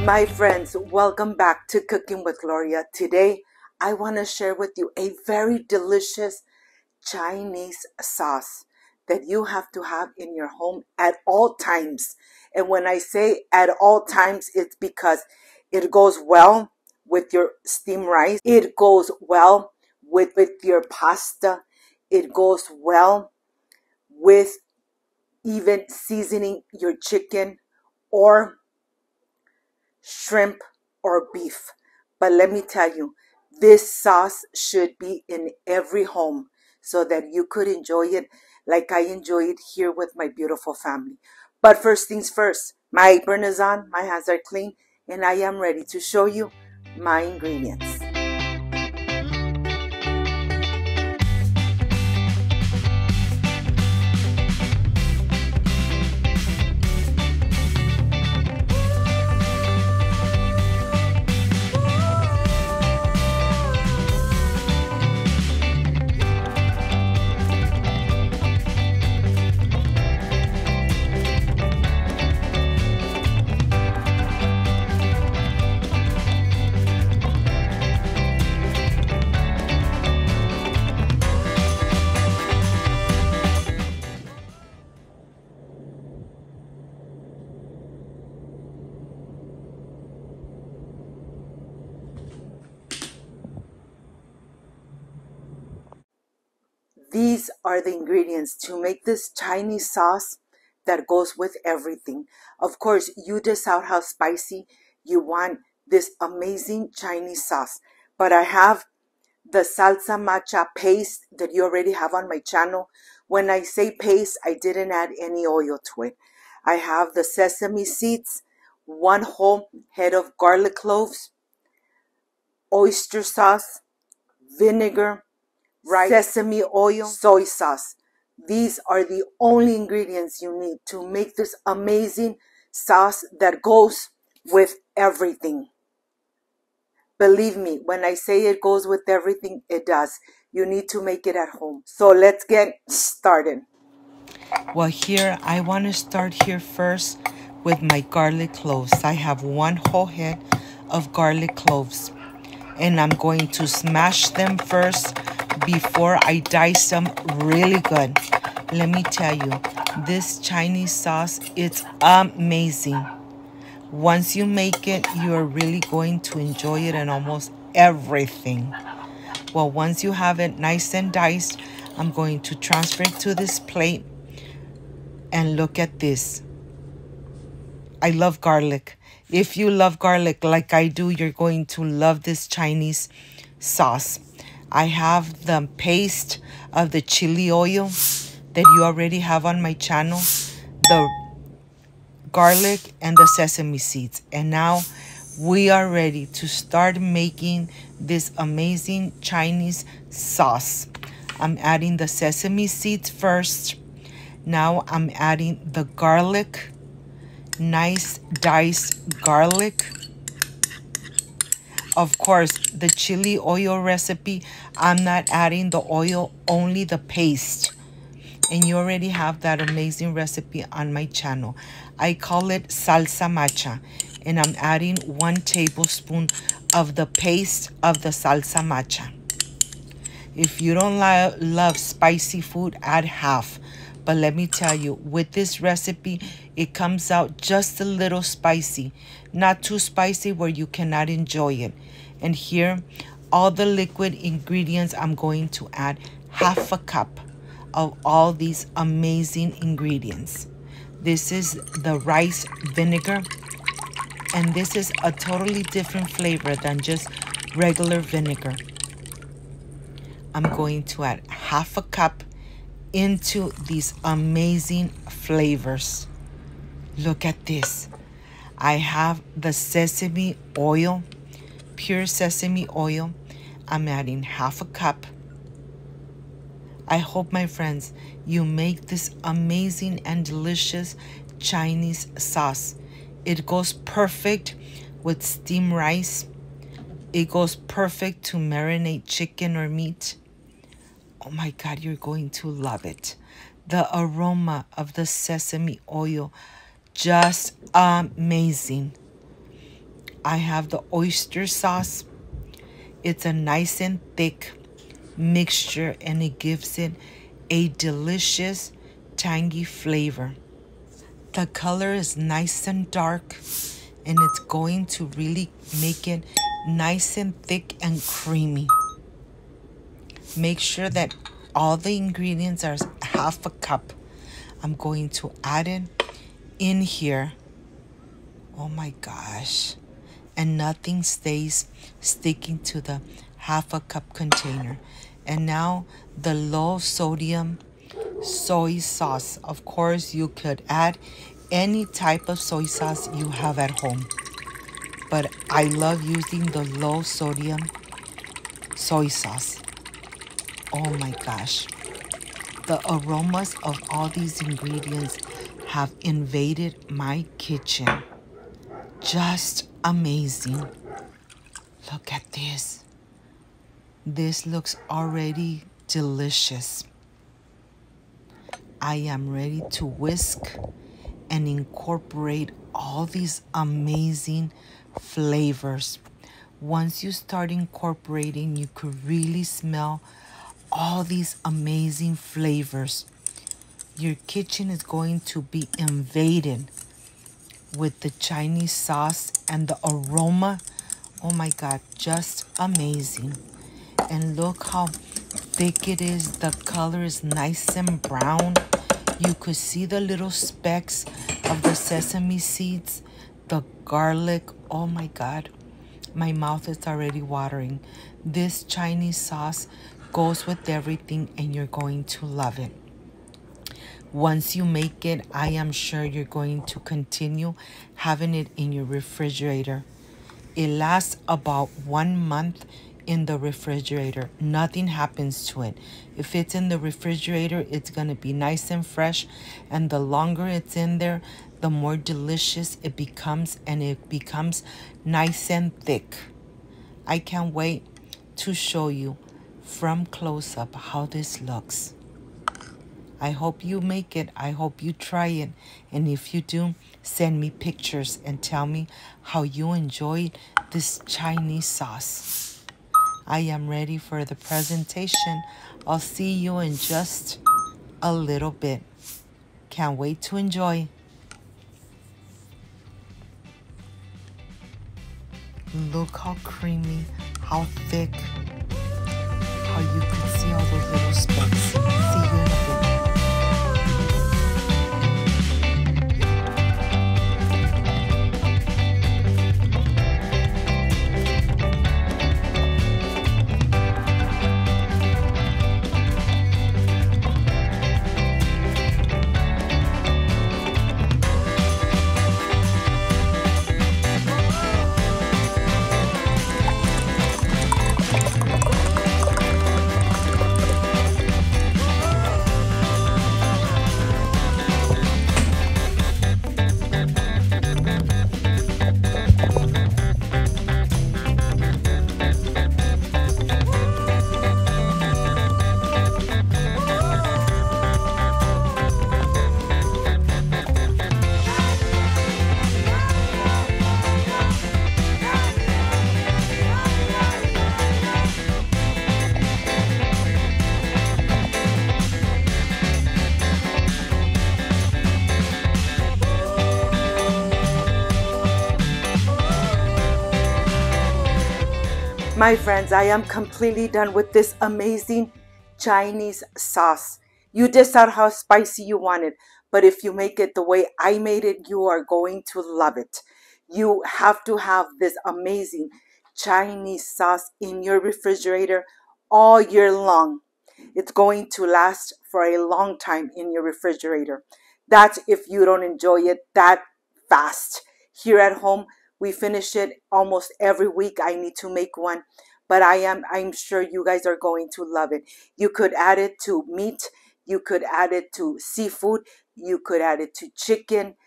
My friends, welcome back to Cooking with Gloria. Today, I want to share with you a very delicious Chinese sauce that you have to have in your home at all times. And when I say at all times, it's because it goes well with your steamed rice. It goes well with your pasta. It goes well with even seasoning your chicken or shrimp or beef. But let me tell you, this sauce should be in every home so that you could enjoy it like I enjoy it here with my beautiful family. But first things first, my apron is on, my hands are clean, and I am ready to show you my ingredients. These are the ingredients to make this Chinese sauce that goes with everything. Of course, you decide how spicy you want this amazing Chinese sauce. But I have the salsa matcha paste that you already have on my channel. When I say paste, I didn't add any oil to it. I have the sesame seeds, 1 whole head of garlic cloves, oyster sauce, vinegar, rice, sesame oil, soy sauce. These are the only ingredients you need to make this amazing sauce that goes with everything. Believe me, when I say it goes with everything, it does. You need to make it at home. So let's get started. Well, here I want to start here first with my garlic cloves. I have 1 whole head of garlic cloves, and I'm going to smash them first before I dice them really good. Let me tell you, this Chinese sauce, it's amazing. Once you make it, you're really going to enjoy it in almost everything. Well, once you have it nice and diced, I'm going to transfer it to this plate. And look at this. I love garlic. If you love garlic like I do, you're going to love this Chinese sauce. I have the paste of the chili oil that you already have on my channel, the garlic and the sesame seeds. And now we are ready to start making this amazing Chinese sauce. I'm adding the sesame seeds first. Now I'm adding the garlic, nice diced garlic. Of course, the chili oil recipe, I'm not adding the oil, only the paste. And you already have that amazing recipe on my channel. I call it salsa matcha. And I'm adding 1 tablespoon of the paste of the salsa matcha. If you don't love spicy food, add half. But let me tell you, with this recipe, it comes out just a little spicy. Not too spicy where you cannot enjoy it. And here, all the liquid ingredients, I'm going to add 1/2 cup of all these amazing ingredients. This is the rice vinegar. And this is a totally different flavor than just regular vinegar. I'm going to add 1/2 cup into these amazing flavors. Look at this. I have the sesame oil, pure sesame oil. I'm adding 1/2 cup. I hope, my friends, you make this amazing and delicious Chinese sauce. It goes perfect with steamed rice. It goes perfect to marinate chicken or meat. Oh my God, you're going to love it. The aroma of the sesame oil, just amazing. I have the oyster sauce. It's a nice and thick mixture and it gives it a delicious tangy flavor. The color is nice and dark and it's going to really make it nice and thick and creamy. Make sure that all the ingredients are half a cup. I'm going to add it in here. Oh my gosh. And nothing stays sticking to the half a cup container. And now the low sodium soy sauce. Of course, you could add any type of soy sauce you have at home. But I love using the low sodium soy sauce. Oh my gosh. The aromas of all these ingredients have invaded my kitchen. Just amazing. Look at this. This looks already delicious. I am ready to whisk and incorporate all these amazing flavors. Once you start incorporating, you could really smell all these amazing flavors. Your kitchen is going to be invaded with the Chinese sauce and the aroma. Oh my God, just amazing. And look how thick it is. The color is nice and brown. You could see the little specks of the sesame seeds, the garlic. Oh my God, my mouth is already watering. This Chinese sauce goes with everything and you're going to love it. Once you make it, I am sure you're going to continue having it in your refrigerator. It lasts about 1 month in the refrigerator. Nothing happens to it. If it's in the refrigerator, it's going to be nice and fresh. And the longer it's in there, the more delicious it becomes. And it becomes nice and thick. I can't wait to show you from close up how this looks. I hope you make it. I hope you try it. And if you do, send me pictures and tell me how you enjoyed this Chinese sauce. I am ready for the presentation. I'll see you in just a little bit. Can't wait to enjoy. Look how creamy, how thick, how you can see all those little specks. See you in a bit. My friends, I am completely done with this amazing Chinese sauce. You decide how spicy you want it, but if you make it the way I made it, you are going to love it. You have to have this amazing Chinese sauce in your refrigerator all year long. It's going to last for a long time in your refrigerator. That's if you don't enjoy it that fast. Here at home, we finish it almost every week. I need to make one, but I'm sure you guys are going to love it. You could add it to meat. You could add it to seafood. You could add it to chicken,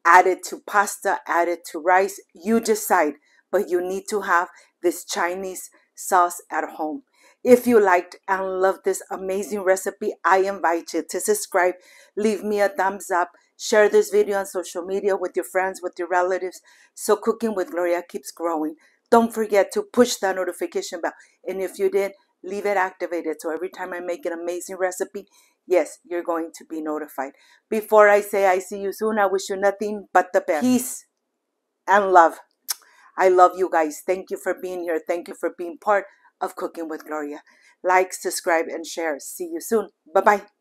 add it to pasta, add it to rice. You decide, but you need to have this Chinese sauce at home. If you liked and loved this amazing recipe, I invite you to subscribe, leave me a thumbs up, share this video on social media with your friends, with your relatives, so Cooking with Gloria keeps growing. Don't forget to push that notification bell. And if you did, leave it activated so every time I make an amazing recipe, yes, you're going to be notified. Before I say I see you soon, I wish you nothing but the best. Peace and love. I love you guys. Thank you for being here. Thank you for being part of Cooking with Gloria. Like, subscribe, and share. See you soon. Bye-bye.